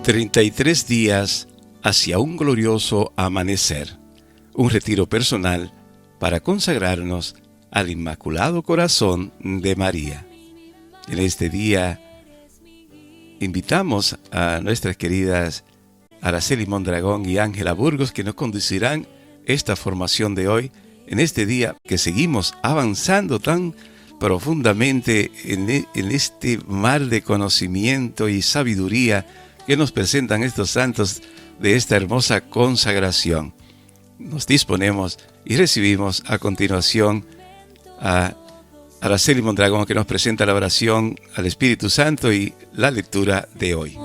33 días hacia un glorioso amanecer. Un retiro personal para consagrarnos al Inmaculado Corazón de María. En este día invitamos a nuestras queridas Araceli Mondragón y Ángela Burgos, que nos conducirán esta formación de hoy, en este día que seguimos avanzando tan profundamente en este mar de conocimiento y sabiduría que nos presentan estos santos de esta hermosa consagración. Nos disponemos y recibimos a continuación a Araceli Mondragón, que nos presenta la oración al Espíritu Santo y la lectura de hoy.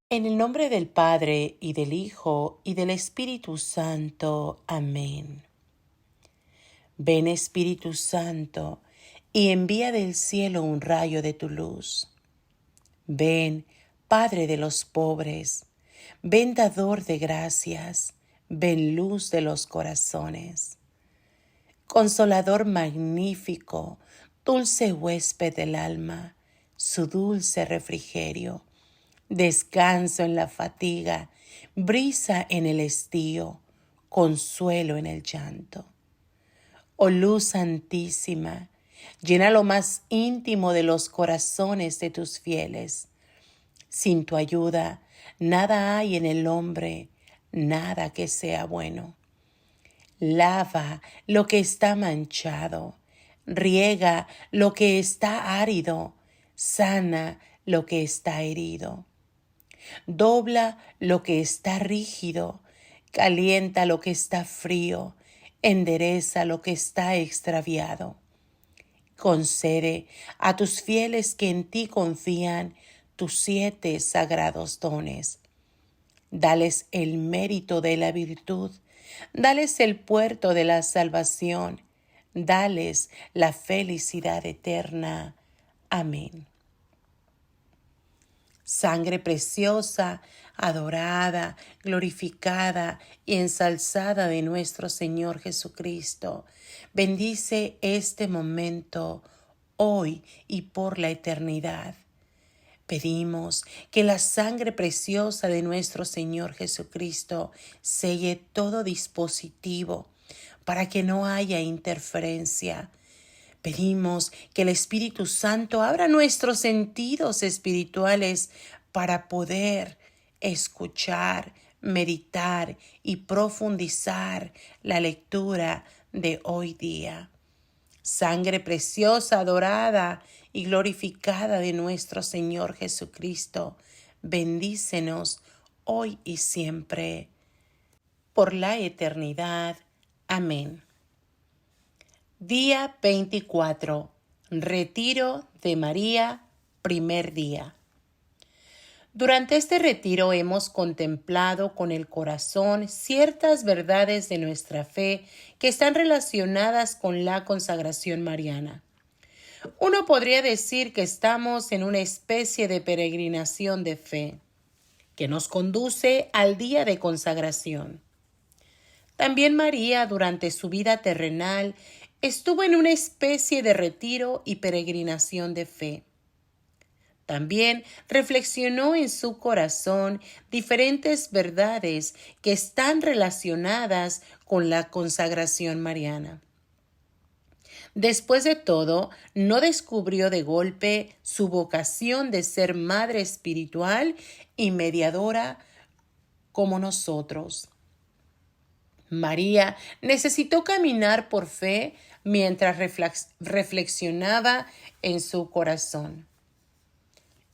En el nombre del Padre, y del Hijo, y del Espíritu Santo. Amén. Ven, Espíritu Santo, y envía del cielo un rayo de tu luz. Ven, Padre de los pobres, ven, dador de gracias, ven, luz de los corazones. Consolador magnífico, dulce huésped del alma, su dulce refrigerio, descanso en la fatiga, brisa en el estío, consuelo en el llanto. Oh luz santísima, llena lo más íntimo de los corazones de tus fieles. Sin tu ayuda, nada hay en el hombre, nada que sea bueno. Lava lo que está manchado, riega lo que está árido, sana lo que está herido. Dobla lo que está rígido, calienta lo que está frío, endereza lo que está extraviado. Concede a tus fieles que en ti confían tus 7 sagrados dones. Dales el mérito de la virtud, dales el puerto de la salvación, dales la felicidad eterna. Amén. Sangre preciosa, adorada, glorificada y ensalzada de nuestro Señor Jesucristo, bendice este momento, hoy y por la eternidad. Pedimos que la sangre preciosa de nuestro Señor Jesucristo selle todo dispositivo para que no haya interferencia. Pedimos que el Espíritu Santo abra nuestros sentidos espirituales para poder escuchar, meditar y profundizar la lectura de hoy día. Sangre preciosa, adorada y glorificada de nuestro Señor Jesucristo, bendícenos hoy y siempre, por la eternidad. Amén. Día 24. Retiro de María, primer día. Durante este retiro hemos contemplado con el corazón ciertas verdades de nuestra fe que están relacionadas con la consagración mariana. Uno podría decir que estamos en una especie de peregrinación de fe que nos conduce al día de consagración. También María, durante su vida terrenal, estuvo en una especie de retiro y peregrinación de fe. También reflexionó en su corazón diferentes verdades que están relacionadas con la consagración mariana. Después de todo, no descubrió de golpe su vocación de ser madre espiritual y mediadora como nosotros. María necesitó caminar por fe mientras reflexionaba en su corazón.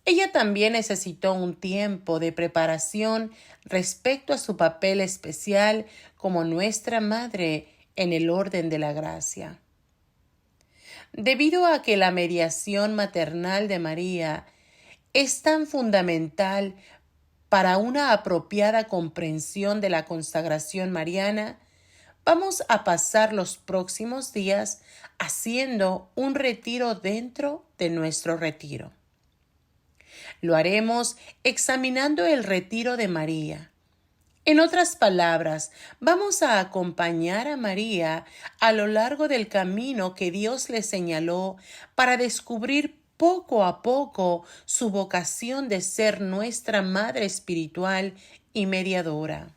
Ella también necesitó un tiempo de preparación respecto a su papel especial como nuestra madre en el orden de la gracia. Debido a que la mediación maternal de María es tan fundamental para una apropiada comprensión de la consagración mariana, vamos a pasar los próximos días haciendo un retiro dentro de nuestro retiro. Lo haremos examinando el retiro de María, En otras palabras, vamos a acompañar a María a lo largo del camino que Dios le señaló para descubrir poco a poco su vocación de ser nuestra Madre Espiritual y mediadora.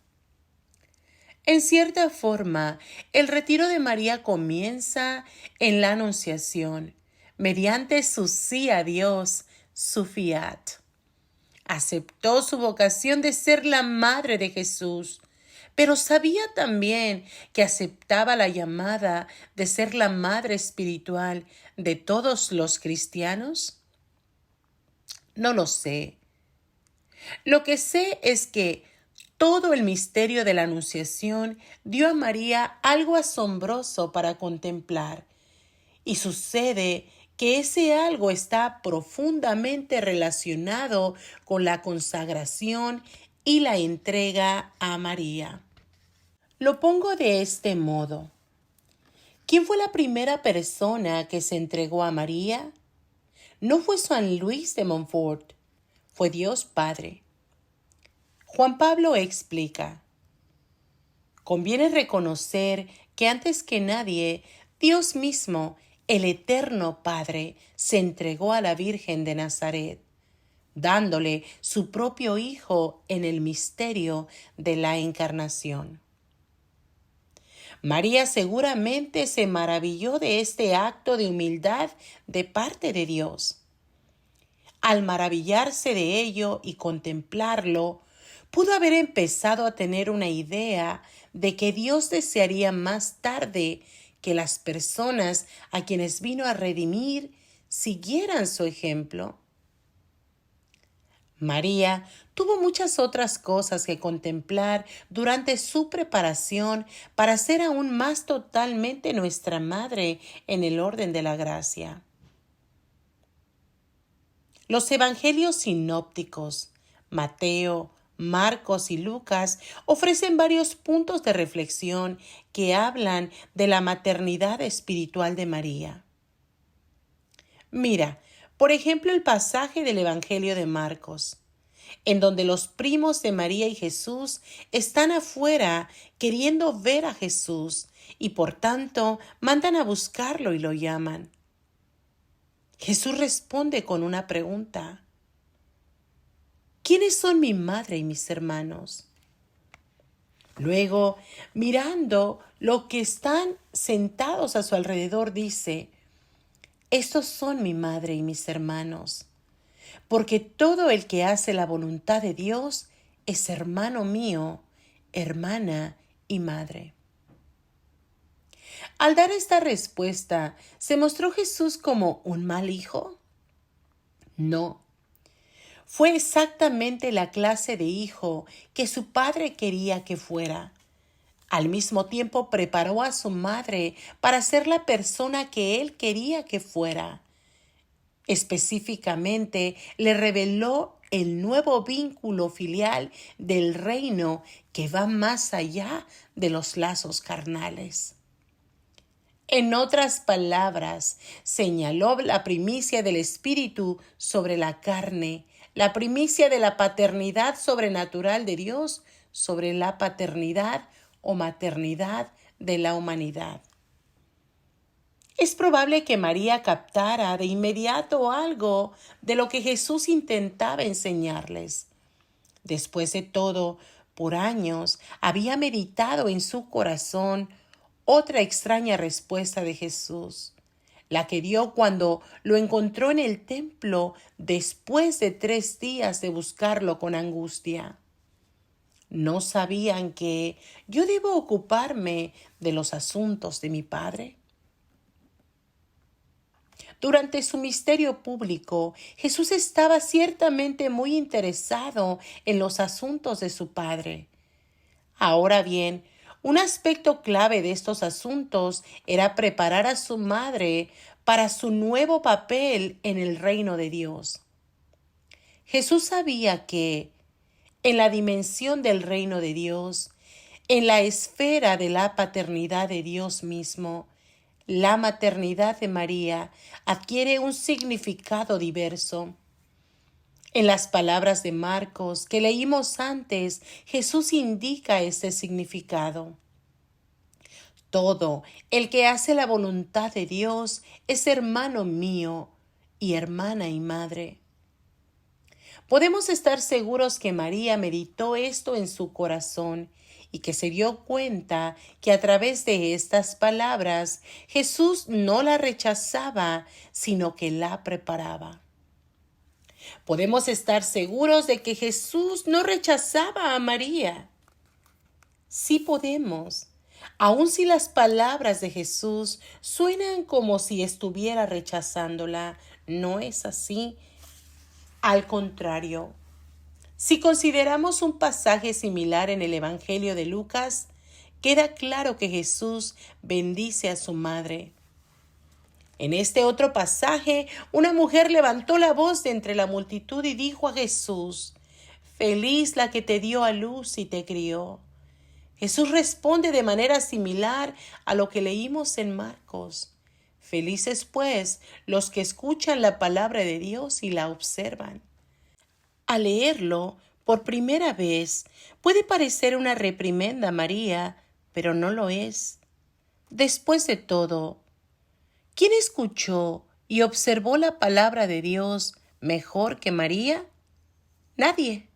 En cierta forma, el retiro de María comienza en la Anunciación, mediante su sí a Dios, su fiat. Aceptó su vocación de ser la madre de Jesús, pero sabía también que aceptaba la llamada de ser la madre espiritual de todos los cristianos. No lo sé. Lo que sé es que todo el misterio de la Anunciación dio a María algo asombroso para contemplar, y sucede que ese algo está profundamente relacionado con la consagración y la entrega a María. Lo pongo de este modo. ¿Quién fue la primera persona que se entregó a María? No fue San Luis de Montfort, fue Dios Padre. Juan Pablo explica: conviene reconocer que antes que nadie, Dios mismo, el Eterno Padre, se entregó a la Virgen de Nazaret, dándole su propio Hijo en el misterio de la Encarnación. María seguramente se maravilló de este acto de humildad de parte de Dios. Al maravillarse de ello y contemplarlo, pudo haber empezado a tener una idea de que Dios desearía más tarde que las personas a quienes vino a redimir siguieran su ejemplo. María tuvo muchas otras cosas que contemplar durante su preparación para ser aún más totalmente nuestra Madre en el orden de la gracia. Los evangelios sinópticos, Mateo, Marcos y Lucas, ofrecen varios puntos de reflexión que hablan de la maternidad espiritual de María. Mira, por ejemplo, el pasaje del Evangelio de Marcos, en donde los primos de María y Jesús están afuera queriendo ver a Jesús y por tanto mandan a buscarlo y lo llaman. Jesús responde con una pregunta: ¿quiénes son mi madre y mis hermanos? Luego, mirando lo que están sentados a su alrededor, dice: estos son mi madre y mis hermanos, porque todo el que hace la voluntad de Dios es hermano mío, hermana y madre. Al dar esta respuesta, ¿se mostró Jesús como un mal hijo? No. Fue exactamente la clase de hijo que su padre quería que fuera. Al mismo tiempo preparó a su madre para ser la persona que él quería que fuera. Específicamente, le reveló el nuevo vínculo filial del reino que va más allá de los lazos carnales. En otras palabras, señaló la primicia del Espíritu sobre la carne, la primicia de la paternidad sobrenatural de Dios sobre la paternidad o maternidad de la humanidad. Es probable que María captara de inmediato algo de lo que Jesús intentaba enseñarles. Después de todo, por años había meditado en su corazón otra extraña respuesta de Jesús, la que dio cuando lo encontró en el templo después de 3 días de buscarlo con angustia. ¿No sabían que yo debo ocuparme de los asuntos de mi Padre? Durante su misterio público, Jesús estaba ciertamente muy interesado en los asuntos de su Padre. Ahora bien, un aspecto clave de estos asuntos era preparar a su madre para su nuevo papel en el reino de Dios. Jesús sabía que, en la dimensión del reino de Dios, en la esfera de la paternidad de Dios mismo, la maternidad de María adquiere un significado diverso. En las palabras de Marcos que leímos antes, Jesús indica este significado. Todo el que hace la voluntad de Dios es hermano mío y hermana y madre. Podemos estar seguros que María meditó esto en su corazón y que se dio cuenta que a través de estas palabras Jesús no la rechazaba, sino que la preparaba. Podemos estar seguros de que Jesús no rechazaba a María. Sí podemos, aun si las palabras de Jesús suenan como si estuviera rechazándola, no es así. Al contrario, si consideramos un pasaje similar en el Evangelio de Lucas, queda claro que Jesús bendice a su madre. En este otro pasaje, una mujer levantó la voz de entre la multitud y dijo a Jesús: «Feliz la que te dio a luz y te crió». Jesús responde de manera similar a lo que leímos en Marcos. Felices, pues, los que escuchan la palabra de Dios y la observan. Al leerlo por primera vez, puede parecer una reprimenda a María, pero no lo es. Después de todo, ¿quién escuchó y observó la palabra de Dios mejor que María? Nadie.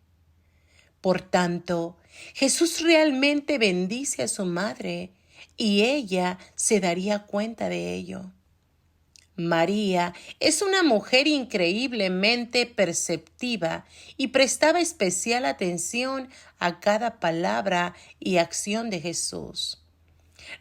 Por tanto, Jesús realmente bendice a su madre y ella se daría cuenta de ello. María es una mujer increíblemente perceptiva y prestaba especial atención a cada palabra y acción de Jesús.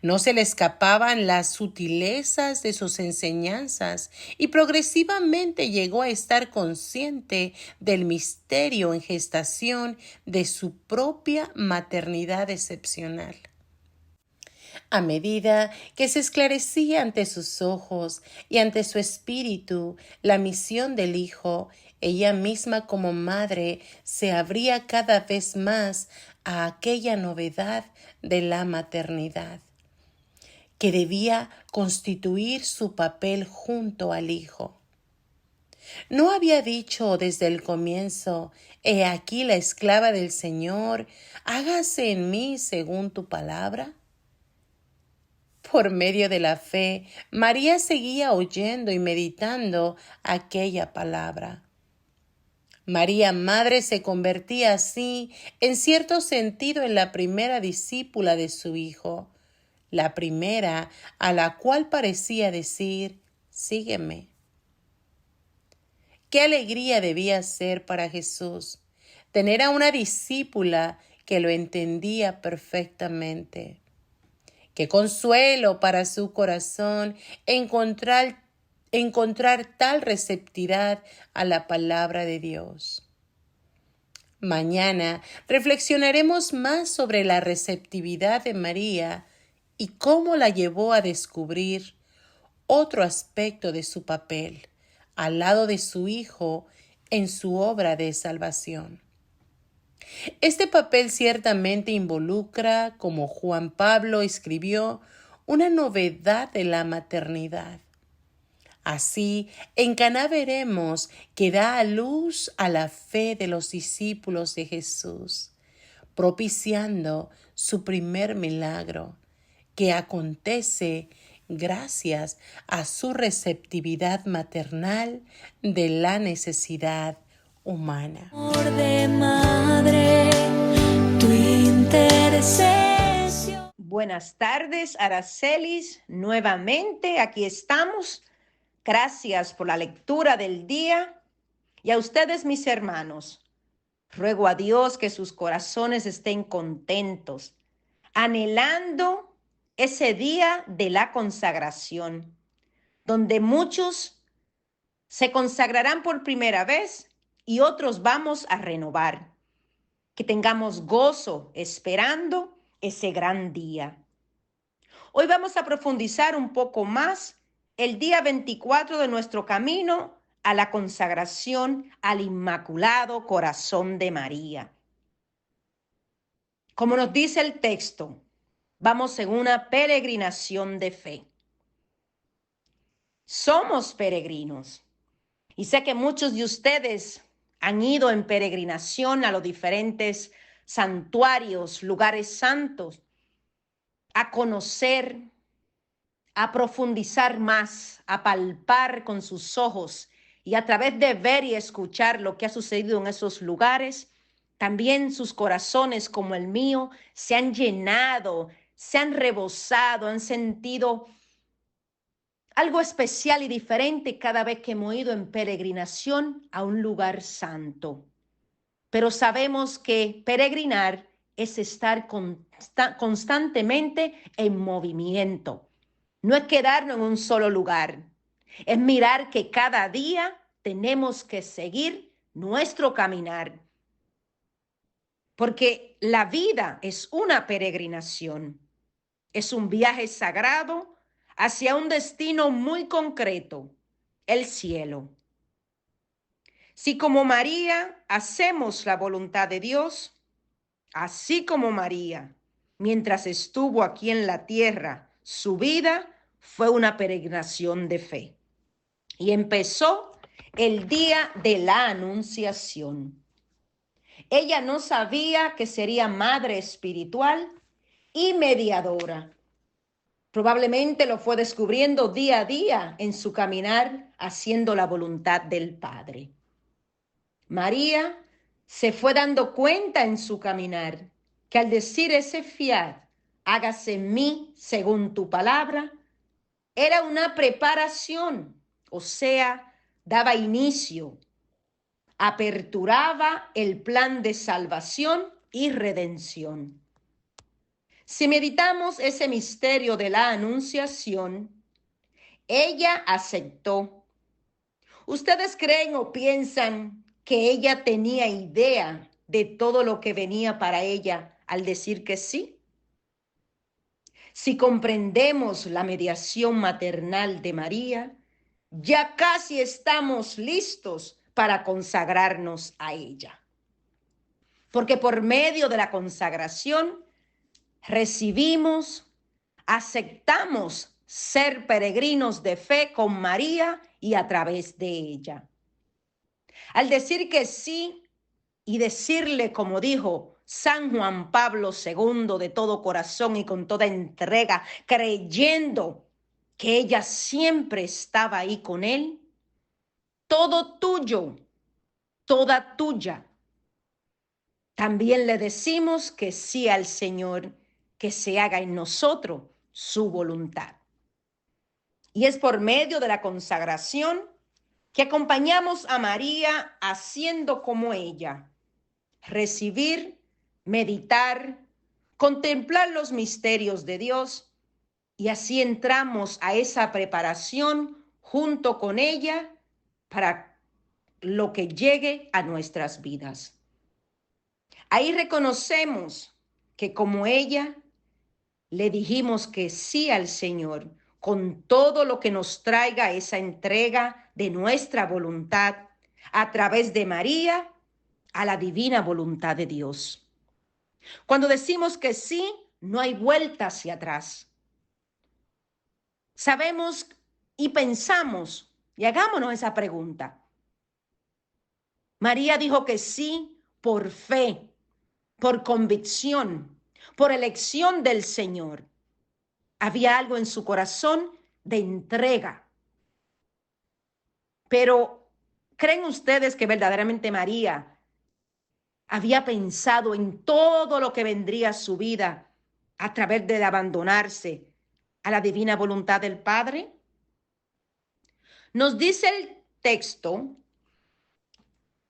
No se le escapaban las sutilezas de sus enseñanzas y progresivamente llegó a estar consciente del misterio en gestación de su propia maternidad excepcional. A medida que se esclarecía ante sus ojos y ante su espíritu la misión del Hijo, ella misma como madre se abría cada vez más a aquella novedad de la maternidad, que debía constituir su papel junto al Hijo. ¿No había dicho desde el comienzo: «He aquí la esclava del Señor, hágase en mí según tu palabra»? Por medio de la fe, María seguía oyendo y meditando aquella palabra. María Madre se convertía así, en cierto sentido, en la primera discípula de su Hijo, la primera a la cual parecía decir: «Sígueme». Qué alegría debía ser para Jesús tener a una discípula que lo entendía perfectamente. Qué consuelo para su corazón encontrar tal receptividad a la palabra de Dios. Mañana reflexionaremos más sobre la receptividad de María y cómo la llevó a descubrir otro aspecto de su papel, al lado de su Hijo, en su obra de salvación. Este papel ciertamente involucra, como Juan Pablo escribió, una novedad de la maternidad. Así, en Caná veremos que da a luz a la fe de los discípulos de Jesús, propiciando su primer milagro, que acontece gracias a su receptividad maternal de la necesidad humana. De madre, tu intercesión. Buenas tardes, Aracelis. Nuevamente aquí estamos. Gracias por la lectura del día. Y a ustedes, mis hermanos, ruego a Dios que sus corazones estén contentos, anhelando ese día de la consagración, donde muchos se consagrarán por primera vez y otros vamos a renovar. Que tengamos gozo esperando ese gran día. Hoy vamos a profundizar un poco más el día 24 de nuestro camino a la consagración al Inmaculado Corazón de María. Como nos dice el texto, vamos en una peregrinación de fe. Somos peregrinos y sé que muchos de ustedes han ido en peregrinación a los diferentes santuarios, lugares santos, a conocer, a profundizar más, a palpar con sus ojos y a través de ver y escuchar lo que ha sucedido en esos lugares, también sus corazones como el mío se han llenado, se han rebosado, han sentido algo especial y diferente cada vez que hemos ido en peregrinación a un lugar santo. Pero sabemos que peregrinar es estar constantemente en movimiento. No es quedarnos en un solo lugar. Es mirar que cada día tenemos que seguir nuestro caminar. Porque la vida es una peregrinación. Es un viaje sagrado hacia un destino muy concreto, el cielo. Si como María hacemos la voluntad de Dios, así como María, mientras estuvo aquí en la tierra, su vida fue una peregrinación de fe. Y empezó el día de la Anunciación. Ella no sabía que sería madre espiritual y mediadora. Probablemente lo fue descubriendo día a día en su caminar haciendo la voluntad del Padre. María se fue dando cuenta en su caminar que al decir ese fiat, hágase en mí según tu palabra, era una preparación, o sea, daba inicio, aperturaba el plan de salvación y redención. Si meditamos ese misterio de la Anunciación, ella aceptó. ¿Ustedes creen o piensan que ella tenía idea de todo lo que venía para ella al decir que sí? Si comprendemos la mediación maternal de María, ya casi estamos listos para consagrarnos a ella. Porque por medio de la consagración recibimos, aceptamos ser peregrinos de fe con María y a través de ella. Al decir que sí y decirle, como dijo San Juan Pablo II, de todo corazón y con toda entrega, creyendo que ella siempre estaba ahí con él, todo tuyo, toda tuya. También le decimos que sí al Señor, que se haga en nosotros su voluntad. Y es por medio de la consagración que acompañamos a María haciendo como ella, recibir, meditar, contemplar los misterios de Dios, y así entramos a esa preparación junto con ella para lo que llegue a nuestras vidas. Ahí reconocemos que como ella le dijimos que sí al Señor con todo lo que nos traiga esa entrega de nuestra voluntad a través de María a la divina voluntad de Dios. Cuando decimos que sí, no hay vuelta hacia atrás. Sabemos y pensamos, y hagámonos esa pregunta. María dijo que sí por fe, por convicción, por elección del Señor. Había algo en su corazón de entrega. Pero, ¿creen ustedes que verdaderamente María había pensado en todo lo que vendría a su vida a través de abandonarse a la divina voluntad del Padre? Nos dice el texto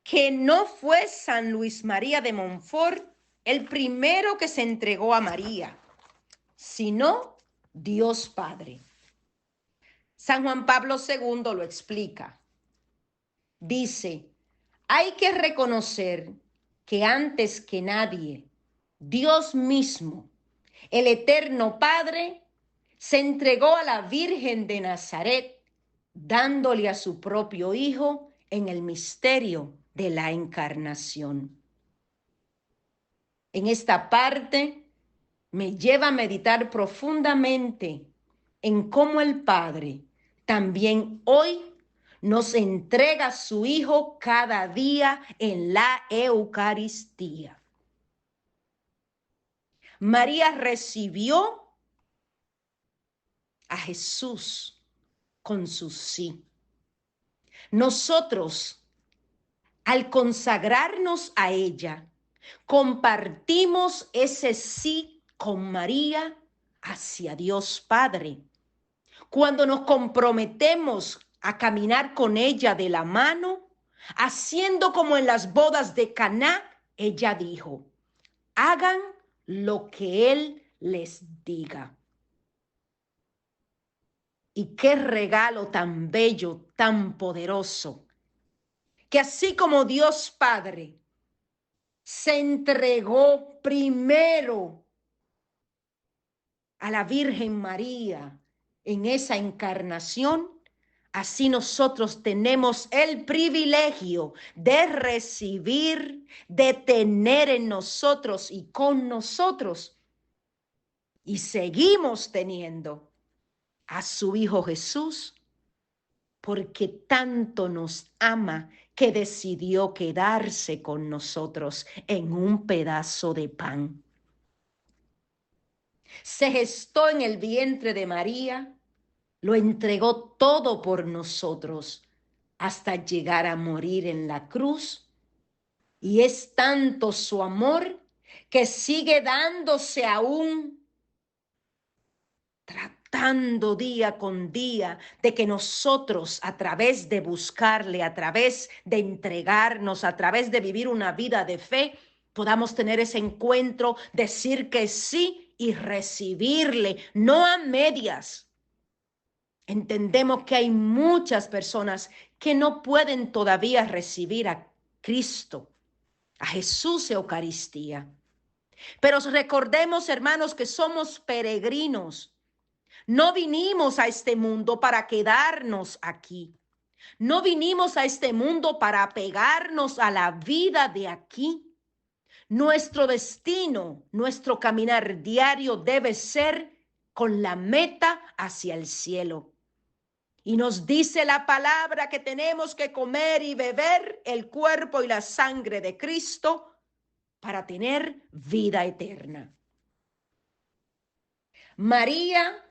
que no fue San Luis María de Montfort el primero que se entregó a María, sino Dios Padre. San Juan Pablo II lo explica. Dice, hay que reconocer que antes que nadie, Dios mismo, el eterno Padre, se entregó a la Virgen de Nazaret, dándole a su propio Hijo en el misterio de la encarnación. En esta parte me lleva a meditar profundamente en cómo el Padre también hoy nos entrega a su Hijo cada día en la Eucaristía. María recibió a Jesús con su sí. Nosotros, al consagrarnos a ella, compartimos ese sí con María hacia Dios Padre. Cuando nos comprometemos a caminar con ella de la mano, haciendo como en las bodas de Caná, ella dijo: hagan lo que Él les diga. Y qué regalo tan bello, tan poderoso, que así como Dios Padre se entregó primero a la Virgen María en esa encarnación, así nosotros tenemos el privilegio de recibir, de tener en nosotros y con nosotros, y seguimos teniendo a su Hijo Jesús, porque tanto nos ama que decidió quedarse con nosotros en un pedazo de pan. Se gestó en el vientre de María, lo entregó todo por nosotros hasta llegar a morir en la cruz. Y es tanto su amor que sigue dándose aún, tratando día con día de que nosotros, a través de buscarle, a través de entregarnos, a través de vivir una vida de fe, podamos tener ese encuentro, decir que sí y recibirle, no a medias. Entendemos que hay muchas personas que no pueden todavía recibir a Cristo, a Jesús Eucaristía. Pero recordemos, hermanos, que somos peregrinos. No vinimos a este mundo para quedarnos aquí. No vinimos a este mundo para apegarnos a la vida de aquí. Nuestro destino, nuestro caminar diario debe ser con la meta hacia el cielo. Y nos dice la palabra que tenemos que comer y beber el cuerpo y la sangre de Cristo para tener vida eterna. María,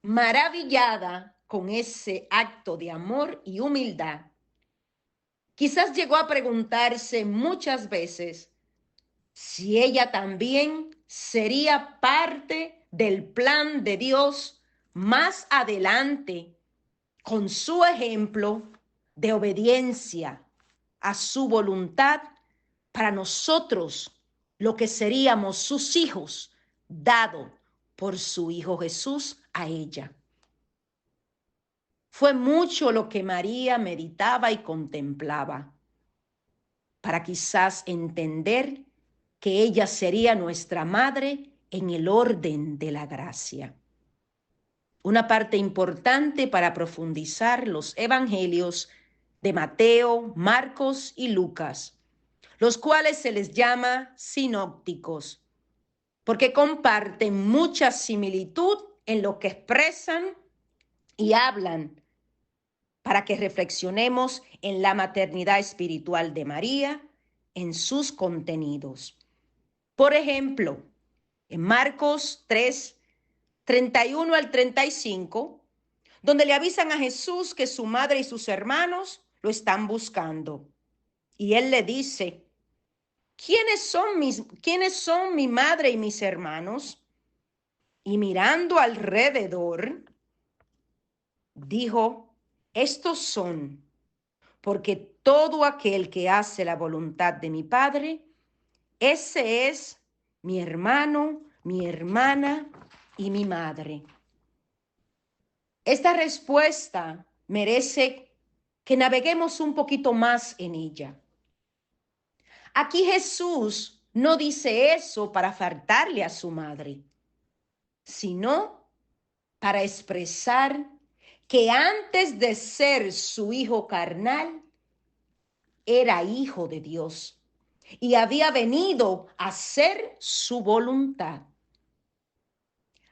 maravillada con ese acto de amor y humildad, quizás llegó a preguntarse muchas veces si ella también sería parte del plan de Dios más adelante, con su ejemplo de obediencia a su voluntad para nosotros, lo que seríamos sus hijos, dado por su Hijo Jesús a ella. Fue mucho lo que María meditaba y contemplaba para quizás entender que ella sería nuestra madre en el orden de la gracia. Una parte importante para profundizar los evangelios de Mateo, Marcos y Lucas, los cuales se les llama sinópticos, porque comparten mucha similitud en lo que expresan y hablan, para que reflexionemos en la maternidad espiritual de María, en sus contenidos. Por ejemplo, en Marcos 3, 31 al 35, donde le avisan a Jesús que su madre y sus hermanos lo están buscando. Y él le dice: ¿quiénes son mi madre y mis hermanos? Y mirando alrededor, dijo: estos son, porque todo aquel que hace la voluntad de mi Padre, ese es mi hermano, mi hermana y mi madre. Esta respuesta merece que naveguemos un poquito más en ella. Aquí Jesús no dice eso para faltarle a su madre, sino para expresar que antes de ser su hijo carnal, era hijo de Dios y había venido a hacer su voluntad.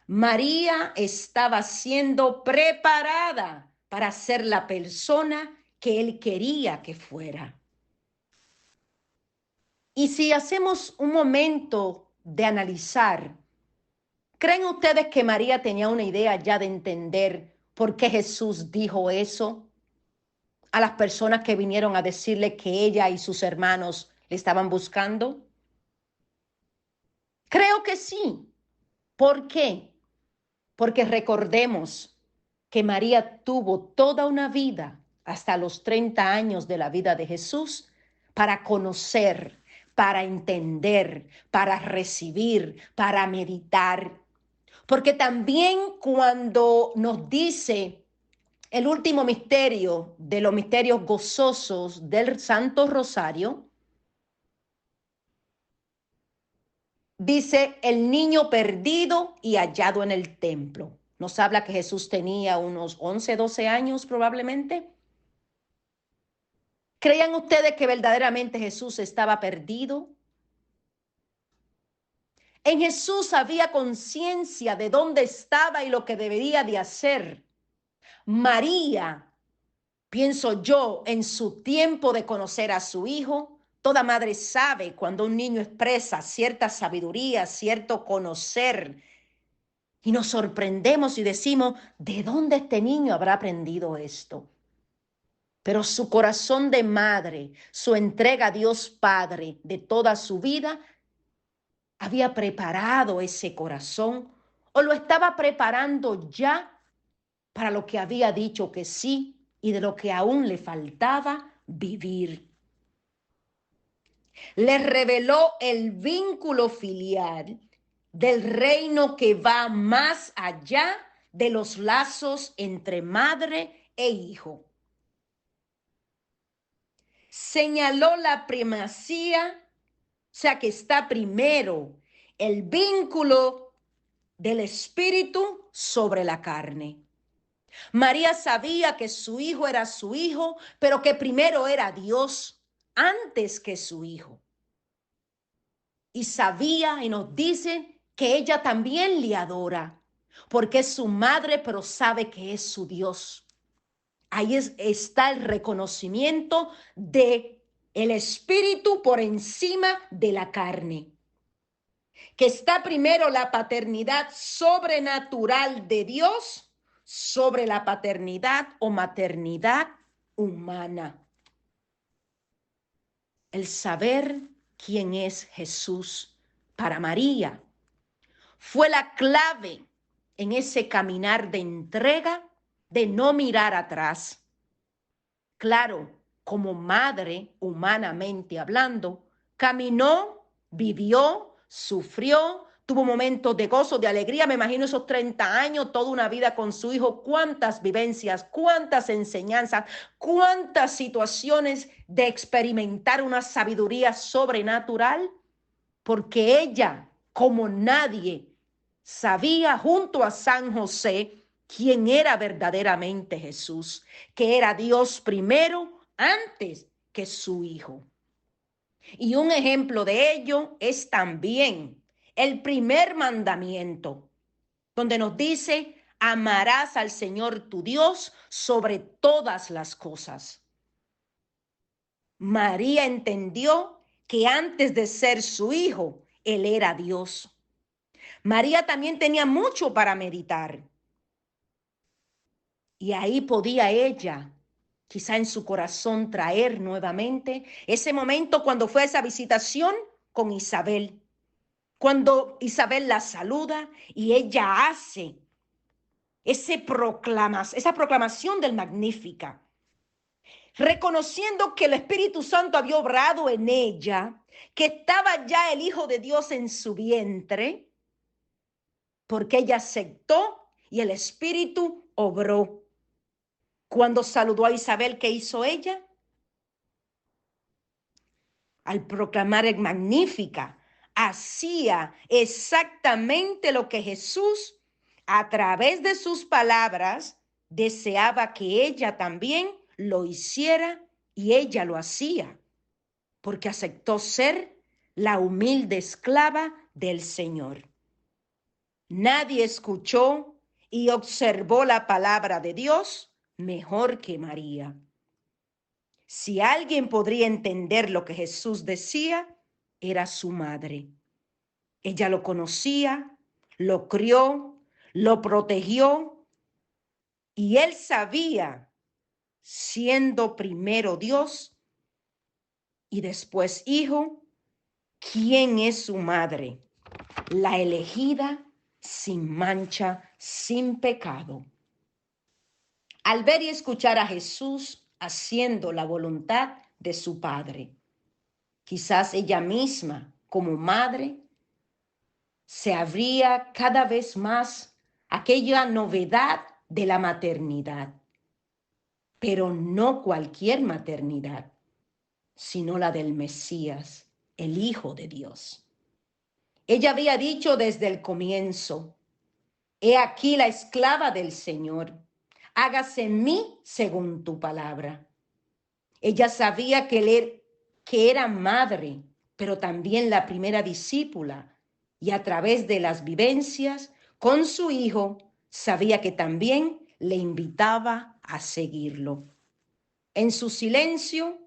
María estaba siendo preparada para ser la persona que Él quería que fuera. Y si hacemos un momento de analizar, ¿creen ustedes que María tenía una idea ya de entender por qué Jesús dijo eso a las personas que vinieron a decirle que ella y sus hermanos le estaban buscando? Creo que sí. ¿Por qué? Porque recordemos que María tuvo toda una vida, hasta los 30 años de la vida de Jesús, para conocer, para entender, para recibir, para meditar. Porque también cuando nos dice el último misterio de los misterios gozosos del Santo Rosario, dice el niño perdido y hallado en el templo. Nos habla que Jesús tenía unos 11, 12 años probablemente. ¿Creían ustedes que verdaderamente Jesús estaba perdido? En Jesús había conciencia de dónde estaba y lo que debería de hacer. María, pienso yo, en su tiempo de conocer a su hijo, toda madre sabe cuando un niño expresa cierta sabiduría, cierto conocer, y nos sorprendemos y decimos, ¿de dónde este niño habrá aprendido esto? Pero su corazón de madre, su entrega a Dios Padre de toda su vida, había preparado ese corazón o lo estaba preparando ya para lo que había dicho que sí y de lo que aún le faltaba vivir. Le reveló el vínculo filial del reino que va más allá de los lazos entre madre e hijo. Señaló la primacía, o sea que está primero el vínculo del espíritu sobre la carne. María sabía que su hijo era su hijo, pero que primero era Dios antes que su hijo. Y sabía y nos dice que ella también le adora, porque es su madre, pero sabe que es su Dios. Ahí está el reconocimiento de el espíritu por encima de la carne. Que está primero la paternidad sobrenatural de Dios sobre la paternidad o maternidad humana. El saber quién es Jesús para María fue la clave en ese caminar de entrega, de no mirar atrás. Claro, como madre, humanamente hablando, caminó, vivió, sufrió, tuvo momentos de gozo, de alegría. Me imagino esos 30 años, toda una vida con su hijo, cuántas vivencias, cuántas enseñanzas, cuántas situaciones de experimentar una sabiduría sobrenatural, porque ella, como nadie, sabía junto a San José quién era verdaderamente Jesús, que era Dios primero antes que su hijo. Y un ejemplo de ello es también el primer mandamiento, donde nos dice, amarás al Señor tu Dios sobre todas las cosas. María entendió que antes de ser su hijo, Él era Dios. María también tenía mucho para meditar. Y ahí podía ella, quizá en su corazón, traer nuevamente ese momento cuando fue a esa visitación con Isabel. Cuando Isabel la saluda y ella hace esa proclamación del Magnífica, reconociendo que el Espíritu Santo había obrado en ella, que estaba ya el Hijo de Dios en su vientre, porque ella aceptó y el Espíritu obró. Cuando saludó a Isabel, ¿qué hizo ella? Al proclamar el Magnífica, hacía exactamente lo que Jesús, a través de sus palabras, deseaba que ella también lo hiciera, y ella lo hacía, porque aceptó ser la humilde esclava del Señor. Nadie escuchó y observó la palabra de Dios mejor que María. Si alguien podría entender lo que Jesús decía, era su madre. Ella lo conocía, lo crió, lo protegió, y él sabía, siendo primero Dios y después hijo, quién es su madre, la elegida, sin mancha, sin pecado. Al ver y escuchar a Jesús haciendo la voluntad de su Padre, quizás ella misma, como madre, se abría cada vez más aquella novedad de la maternidad, pero no cualquier maternidad, sino la del Mesías, el Hijo de Dios. Ella había dicho desde el comienzo: he aquí la esclava del Señor, hágase en mí según tu palabra. Ella sabía que era madre, pero también la primera discípula, y a través de las vivencias con su hijo, sabía que también le invitaba a seguirlo. En su silencio,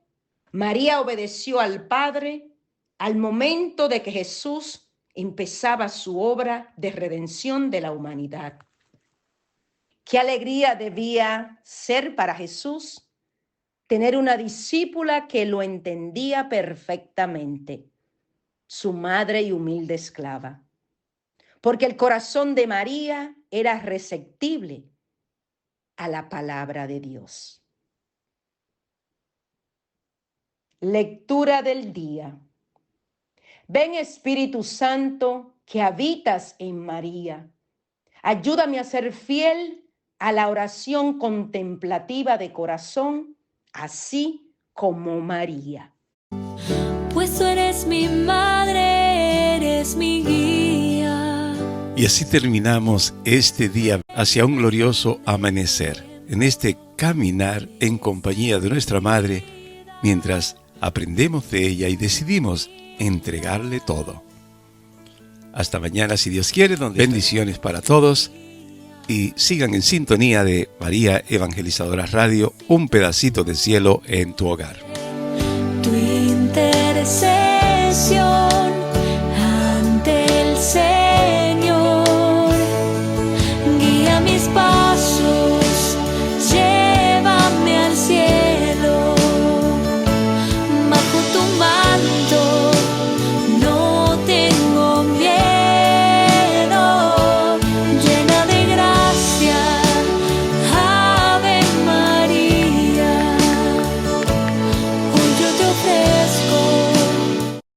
María obedeció al Padre al momento de que Jesús empezaba su obra de redención de la humanidad. Qué alegría debía ser para Jesús tener una discípula que lo entendía perfectamente, su madre y humilde esclava, porque el corazón de María era receptible a la palabra de Dios. Lectura del día. Ven, Espíritu Santo, que habitas en María. Ayúdame a ser fiel a la oración contemplativa de corazón, así como María. Pues tú eres mi madre, eres mi guía. Y así terminamos este día hacia un glorioso amanecer, en este caminar en compañía de nuestra Madre, mientras aprendemos de ella y decidimos entregarle todo. Hasta mañana, si Dios quiere, donde bendiciones para todos, y sigan en sintonía de María Evangelizadora Radio, un pedacito de cielo en tu hogar. Tu intercesión